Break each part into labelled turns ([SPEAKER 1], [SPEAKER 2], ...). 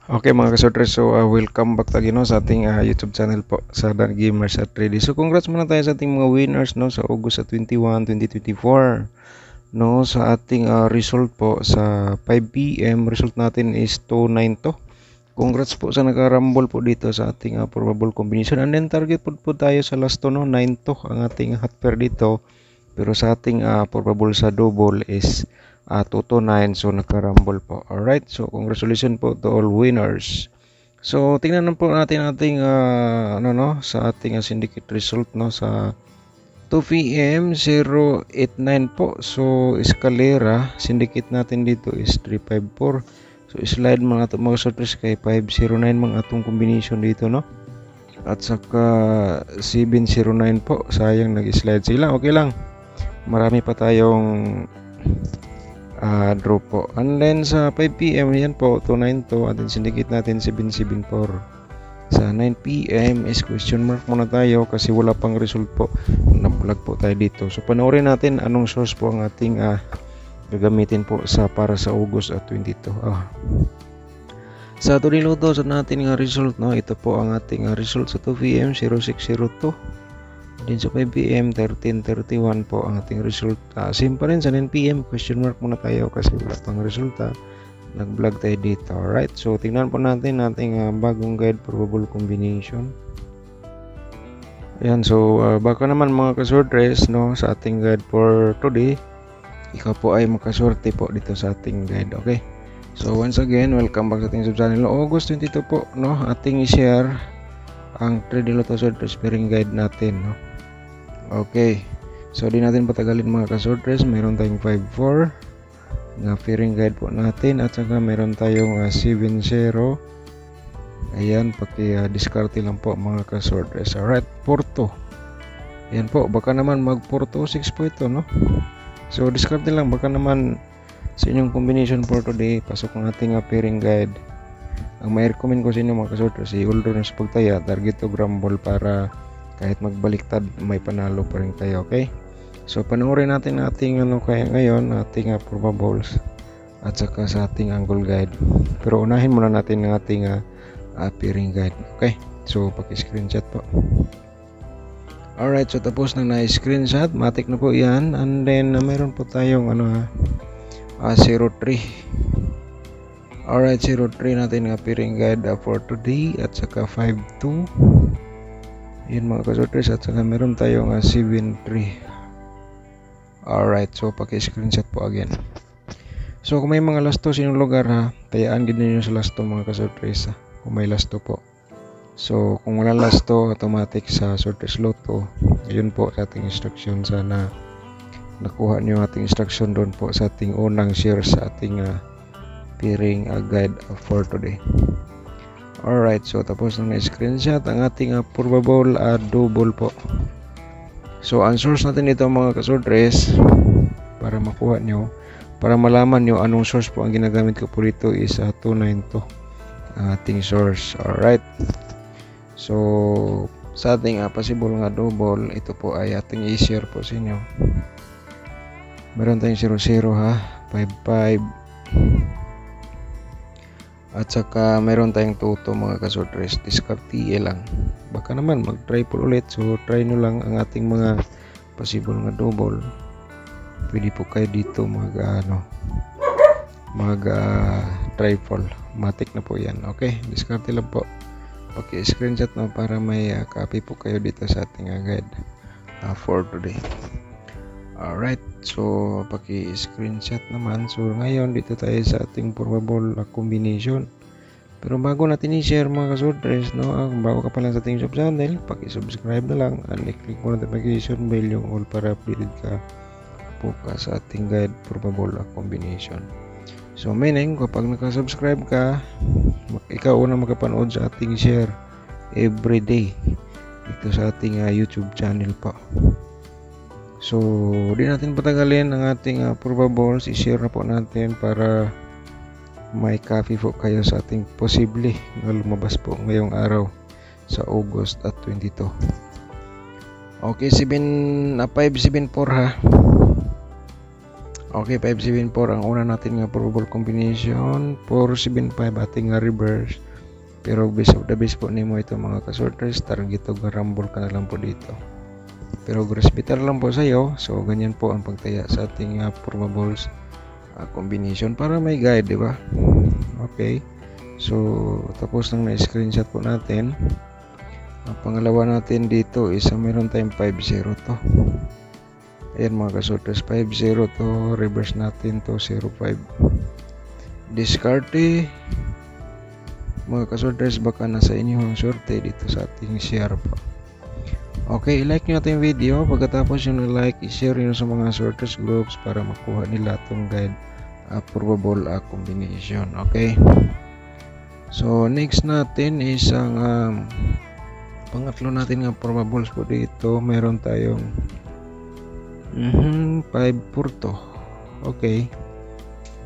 [SPEAKER 1] Okay mga kasortres, so welcome back again no, sa ating YouTube channel po sa Dan Gamers at 3D. So congrats muna tayo sa ating mga winners no sa August 21, 2024. No sa ating result po sa 5 PM, result natin is 292. Congrats po sa nag-rumble po dito sa ating probable combination. And then target po tayo sa last to no 92 ang ating hot pair dito. Pero sa ating probable sa double is 229, so naka-rumble po. Alright, so congratulations po to all winners. So tingnan na po natin ating sa ating syndicate result no sa 2 PM 089 po. So Escalera syndicate natin dito is 354. So slide mga sortres kay 509 mga atong combination dito no. At saka 709 po, sayang nag-slide sila. Okay lang, marami pa tayong draw po. And then sa 5 PM yan po 292 at then syndicate natin 774. Sa 9 PM is question mark muna tayo kasi wala pang result po, na-vlog po tayo dito. So panoorin natin anong source po ang ating gagamitin po sa para sa August 22. Sa niluto sa natin nga result no, ito po ang ating result sa 2 PM 0602. Din sa 5 PM 1331 po ang ating result. Same pa rin sa 9 PM, question mark muna tayo kasi wala pang resulta. Nag-vlog tayo dito. Alright, so tingnan po natin ating bagong guide probable combination. Ayan, so baka naman mga kasortres no sa ating guide for today, ikaw po ay makaswerte po dito sa ating guide. Okay, so once again, welcome back sa ating sub channel. August 22 po no, ating i-share ang 3D Lotto Sortres pairing guide natin no. Okay, so di natin patagalin mga kasortres, meron tayong 5-4 na pairing guide po natin at saka meron tayong 7-0. Ayan, paki-discarte lang po mga kasortres. Alright, Porto. Ayan po, baka naman mag Porto 6 po ito no. So discarte lang, baka naman sa inyong combination for today, pasok ang ating pairing guide. Ang may recommend ko sa inyo mga kasortres, i-hold na sa pagtaya, target to grumble para kahit magbaliktad may panalo pa rin tayo. Okay, so panoorin natin ating kaya ngayon ating probables at saka sa ating angle guide, pero unahin muna natin ang ating pairing guide. Okay, so paki-screenshot po. Alright, so tapos na na-screenshot, matik na po yan. And then mayroon po tayong 03. Alright, 03 natin nga pairing guide for today at saka 52. Yun mga kasortres, at saka meron tayong 7-3. Alright, so paki-screenshot po again. So kung may mga lasto sa inyong lugar tayaan din ninyo sa lasto mga kasortres kung may lasto po. So kung wala lasto, automatic sa Sortres Lotto. Yun po ating instruction. Sana nakuha nyo ating instruction doon po sa ating unang share sa ating pairing guide for today. Alright, so tapos na screenshot ang ating probable double po. So ang source natin ito mga kasortres, para makuha nyo, para malaman nyo anong source po ang ginagamit ko po dito is 292 ang ating source. Alright, so sa ating possible nga double, ito po ay ating i-share po sa inyo. Meron tayong 00 55 at saka meron tayong tuto mga kasortres, discarte lang. Baka naman mag-try po ulit, so try nyo lang ang ating mga possible nga double. Pwede po kayo dito trifle, matik na po yan. Okay, discarte lang po. Okay, screenshot na para may copy po kayo dito sa ating guide for today. Alright, so paki-screenshot naman. So ngayon dito tayo sa ating probable combination. Pero bago natin i-share mga kasortres no, kung bago ka pa lang sa ating sub channel, paki-subscribe na lang and i-click mo na notification bell yung all para updated ka po sa ating guide probable combination. So meaning kapag nakasubscribe ka, ikaw unang makapanood sa ating share everyday dito sa ating YouTube channel po. So, di natin patagalin ang ating probables, i-share na po natin para may copy po kayo sa ating posible na lumabas po ngayong araw sa August 22. Okay, 574 Okay, 574 ang una natin nga probable combination, 475 ating nga reverse. Pero base of the base po nimo ito mga kasorters, target o garambol ka na lang po dito. Pero hospital lang po sa iyo, so ganyan po ang pagtaya sa ating probables combination para may guide, di ba? Okay, so tapos nang na-screenshot po natin. Ang pangalawa natin dito is meron tayong 50 to. Ayan mga kasorters, 50 to, reverse natin to 05. Discarte mga kasorters, baka nasa inyo ang sorte dito sa ating share po. Okay, i-like nyo natin yung video. Pagkatapos yung like, i-share nyo sa mga sorters groups para makuha nila itong guide probable combination. Okay, so next natin is ang pangatlo natin nga probables po dito. Meron tayong 5 purto. Okay,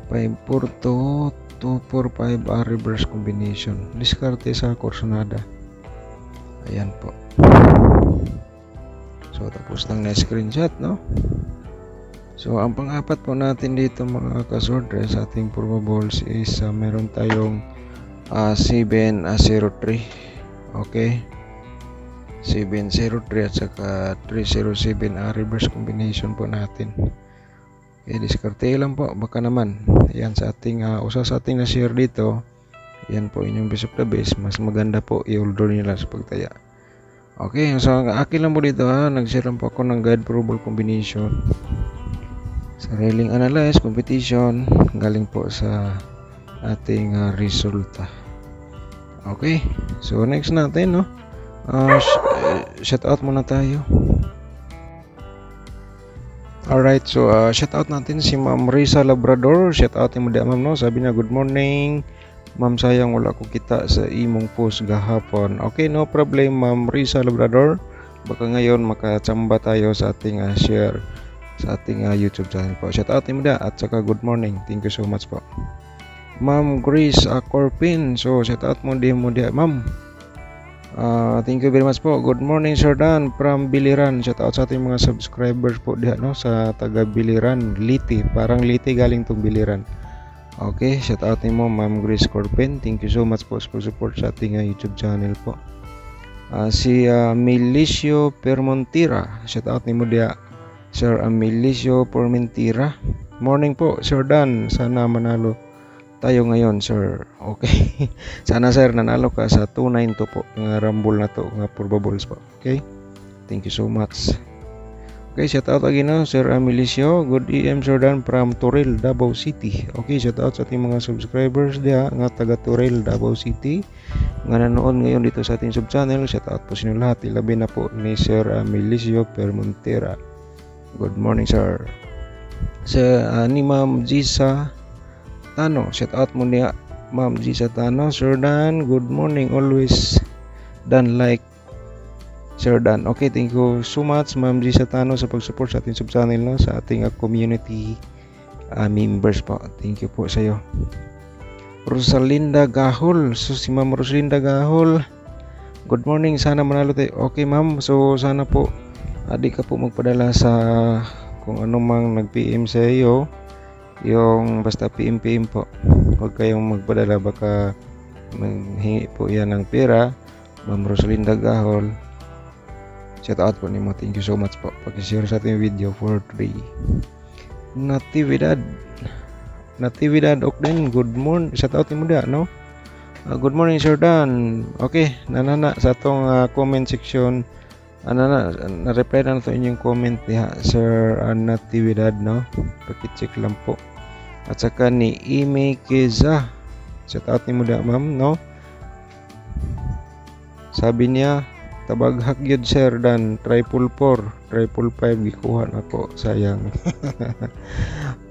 [SPEAKER 1] 5 purto 245 reverse combination. Diskarte sa Corsonada. Ayan po. So tapos nang na-screenshot, no? So ang pang-apat po natin dito mga kasorters sa ating probables is meron tayong 703. Okay, 703 at saka 307 reverse combination po natin. Okay, diskarte lang po, baka naman. Ayan sa ating usa sa ating na-share dito. Yan po inyong base of the base. Mas maganda po i-order nila sa pagtaya. Okay, so akin lang po dito nag-share lang po ako ng guide probable combination. Sariling analyze competition galing po sa ating resulta. Okay, so next natin, no? Shout out muna tayo. Alright, so shout out natin si Ma'am Risa Labrador. Shout out mo dia ma'am, no? Sabi niya, good morning ma'am, sayang wala ko kita sa imong post gahapon. Okay, no problem Ma'am Risa Labrador. Baka ngayon makachamba tayo sa ating share sa ating YouTube channel po. Shout out mo dia at saka good morning. Thank you so much po. Ma'am Grace Corpin. So shout out mo dia ma'am. Thank you very much po. Good morning Sir Dan from Biliran. Shout out sa ating mga subscribers po diha, no, sa taga Biliran, Liti. Parang Liti galing tong Biliran. Okay, shout out nimo Ma'am Grace Corpen. Thank you so much po sa support sa ating YouTube channel po. Si Milicio Permontira. Shout out nimo diha Sir Milicio Permontira. Morning po Sir Dan. Sana manalo tayo ngayon sir. Okay. Sana sir nanalo ka sa 292 po nga rumble na to nga probables po. Okay, thank you so much. Okay, shout out again no Sir Milicio. Good EM Sir Dan from Toril, Davao City. Okay, shout out sa ating mga subscribers diha nga taga Toril, Davao City nga nanood ngayon dito sa ating sub channel. Shout out po sa inyo lahat, ilabi na po ni Sir Milicio Permontera. Good morning sir. Sa ni Ma'am Gisa Tano, shout out mo niya Ma'am Gisa Tano. Sir Dan, good morning always Dan like Sir Dan. Okay, thank you so much Ma'am Gisa Tano sa pag-support sa ating sub-channel, no, sa ating community members po. Thank you po sa iyo. Rosalinda Gahol. So si Ma'am Rosalinda Gahol, good morning, sana manalo tayo. Okay ma'am, so sana po di ka po magpadala sa kung anumang nag-PM sa iyo, yung basta PM po, huwag kayong magpadala, baka manghingi po yan ng pera. Ma'am Rosalinda Gahol, shout out po nimo. Thank you so much po. Pag-share sa ating video for 3. Natividad Okden, good morning, shout out nimo da, no? Good morning Sir Dan. Okay, nanana sa atong comment section, na-reply na to inyong comment diha Sir Natividad, no? Paki-check lang po. At saka ni Ime Keza, shout out nimo da ma'am, no? Sabi niya, tabaghak gyud Sir Dan, 444 gikuha na ko, sayang.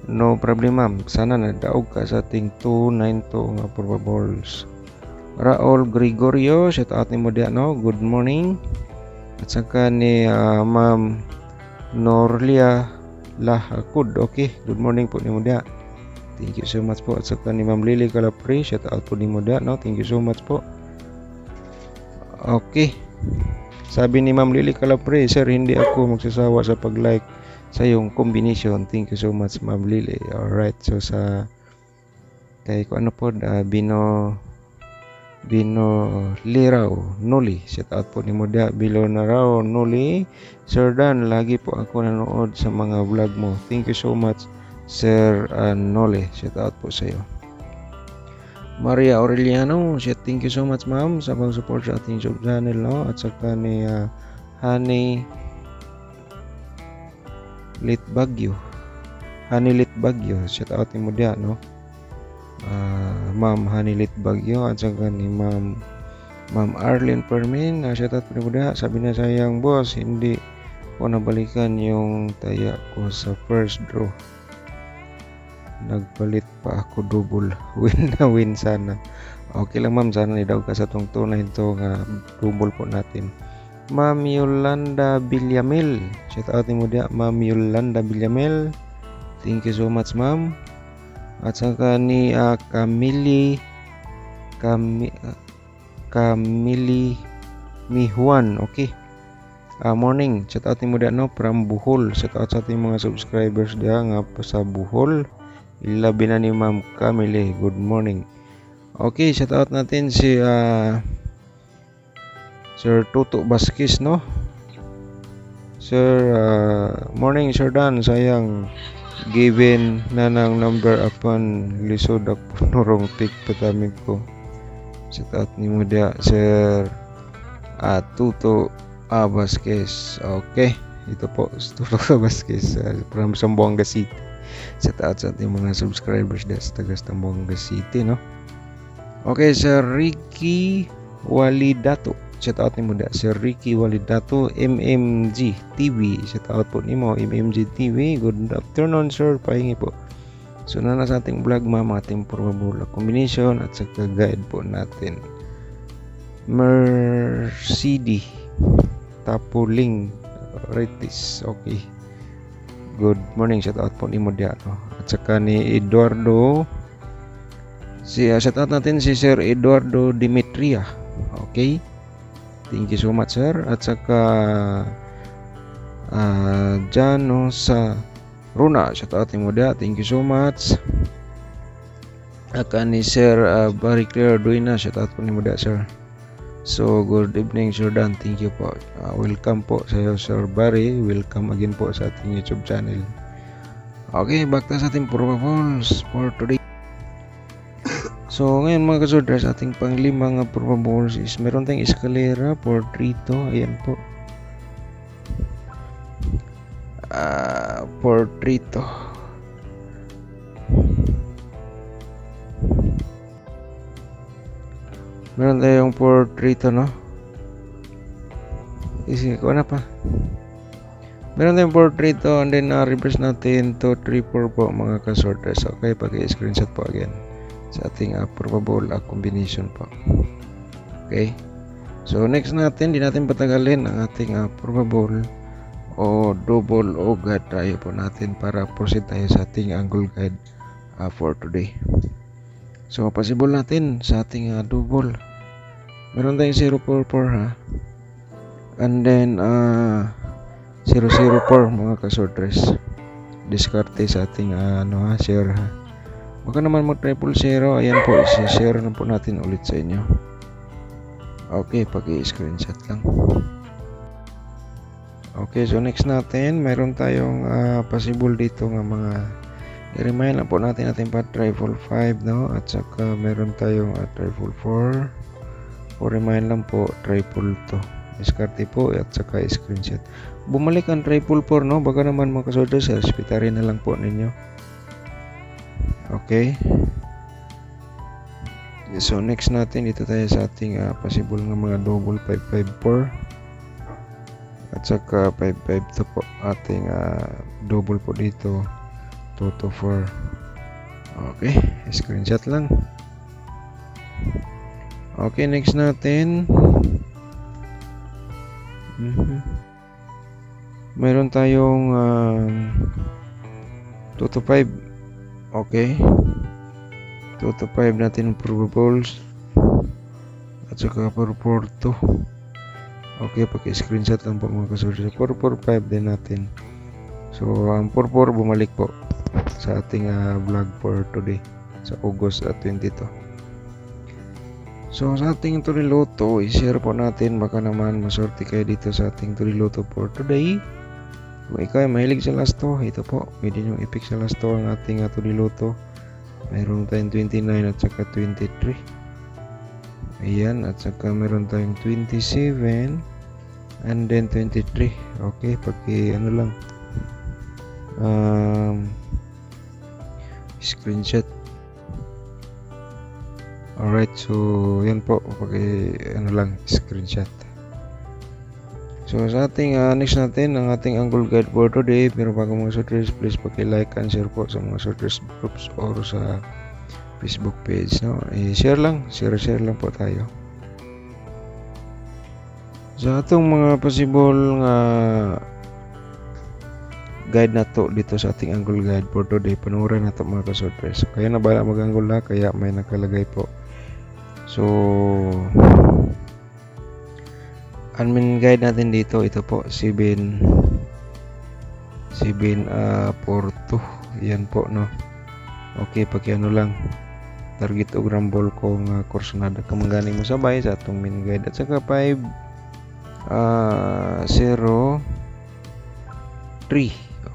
[SPEAKER 1] No problem ma'am, sana nadaog ka sa ating 292 nga probables. Raul Gregorio, shout out nimo da, no? Good morning. At saka ni Ma'am Norlia Lahakud. Okay, good morning po nimo da. Thank you so much po. At saka ni Ma'am Lily Calapri, shout out po nimo da, no? Thank you so much po. Okay, sabi ni Ma'am Lily Calapri, sir, hindi ako magsasawa sa pag-like sa yung combination. Thank you so much, Ma'am Lily. Alright, so sa kay ko ano po, Bino Liraw Noli, shout out po ni Muda Bilo Naraw Noli. Sir Dan, lagi po ako nanood sa mga vlog mo. Thank you so much, Sir Noli, shout out po sa iyo. Maria Aureliano, thank you so much, ma'am, sa pag-support sa ating YouTube channel, no? At saka ni Honey Lit Bagyo, shout out ni Muda, no? Ma'am Hanilit Bagyo, at saka ni Ma'am Arlene Permin, shout out ni Muda. Sabi na, sayang boss, hindi ko nabalikan yung taya ko sa first draw, nagpalit pa ako double. Win na win sana. Okay lang, ma'am, sana nidaw ka sa tong tunay ito nga double po natin. Ma'am Yolanda Villamil, shout out ni Muda, Ma'am Yolanda Villamil, thank you so much, ma'am. At saka ni Camili Mihuan, okay. Morning, shout out ni Muda, no, from Bohol. Shout out sa ating mga subscribers dia nga sa Bohol. Ilabi na ni Ma'am Camille, good morning. Okay, shout out natin si Sir Tuto Baskis, no. Sir, morning Sir Dan, sayang given na ng number upon lisod ako norong tik patamig ko. Shout out ni Muda, Sir Tuto Baskis. Okay, ito po Tuto Baskis from Zamboanga City. Shout out sa ating mga subscribers dahil sa taga Zamboanga City, no. Okay, Sir Ricky Walidato, shout out ni Muda, Sir Ricky Walidato, MMG TV, shout out po ni mo, MMG TV, good afternoon sir, pahingi po. So na sa ating vlog, ma'am, ating probable combination at saka guide po natin. Mercedes Tapuling Ritis, okay, good morning, shout out po ni Muda, no? At saka ni Eduardo, shout out natin si Sir Eduardo Dimitria, okay, thank you so much sir. At saka Jano sa Runa, shout out ni Muda, thank you so much. Aka ni Sir Barry Claire Duina, shout out po ni Muda sir. So good evening Sir Dan, thank you po. Welcome po sa iyo Sir Barry, welcome again po sa ating YouTube channel. Okay, back na sa ating probables for today. So ngayon mga kasodra, sa ating panglima nga probables is meron tayong escalera for 3 to, ayan po. For 3 to. Meron tayong for 3 to, no? Isi ko na pa. Meron tayong for 3 to, and then reverse natin to 3-4 po mga kasodras. Okay, pag-screenshot po again sa ating probable combination po. Okay, so next natin, di natin patagalin ang ating probable o double o guide tayo po natin para proceed tayo sa ating angle guide for today. So possible natin sa ating double, meron tayong 044 ha, and then 004 mga kasordres, diskarte sa ating share ha. Baka naman mag triple 0, ayan po, i-share na po natin ulit sa inyo. Okay, pag-i-screenshot lang. Okay, so next natin, mayroon tayong possible dito nga mga i-remind lang po natin pa triple 5, no? At saka mayroon tayong triple 4, o remind lang po triple 2, diskarte po at saka screenshot. Bumalik ang triple 4, no? Baka naman mga kasolda sa hospitary na lang po ninyo. Okay, so next natin, dito tayo sa ating possible nga mga double 554 at saka 552 po ating double po dito 224. Okay, screenshot lang. Okay, next natin, mayroon tayong 225. Okay, 225 natin probables at saka 442. Okay, paki-screenshot lang po mga kasoldiers. 445 din natin. So ang purpur bumalik po sa ating vlog for today sa August 22. So sa ating Turiloto, i-share po natin, baka naman maswerte kayo dito sa ating Turiloto for today. Kung ikaw ay mahilig sa lasto, ito po, pwede nyo i-pick sa lasto ang ating Turiloto. Mayroon tayong 29 at saka 23. Ayan, at saka meron tayong 27 and then 23. Okay, paki ano lang, screenshot. Alright, so yan po, paki ano lang, screenshot. So sa ating next natin, ang ating angle guide for today. Pero bago mga sorters, please paki-like and share po sa mga sorters groups or sa Facebook page, no? Share lang po tayo. Sa atong mga possible nga guide na to dito sa ating angle guide for today, panuorin na to mga ka-sorters. So, kaya na bala mag-angle na, kaya may nakalagay po. So admin guide natin dito, ito po 742. Yan po, no? Okay, pakiano lang target o grambol ko nga korsonada kamangganing mo sabay sa atong main guide. At saka 503.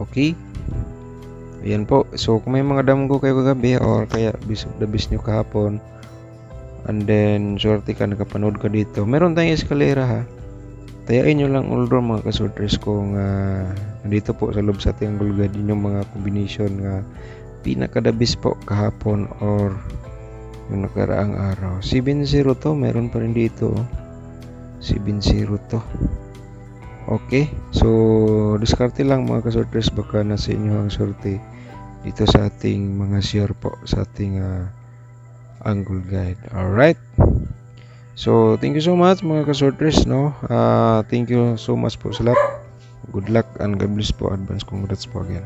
[SPEAKER 1] Okay, ayan po. So kung may mga damgo kayo kagabi or kaya bisog the best nyo kahapon, and then swerte ka nakapanood ka dito, meron tayong eskalera ha. Tayain nyo lang all mga kasorters kung nandito po sa loob sa ating angle guide yung mga combination nga pinakadabis po kahapon or yung nakaraang araw. 7-0 to, meron pa rin dito 7-0 to. Okay, so diskarte lang mga kasorters, baka nasa inyo ang sorte dito sa ating mga share po sa ating angle guide. Alright, so thank you so much mga kasorters, no? Thank you so much po sa lahat. Good luck and God bless po. Advance congrats po again.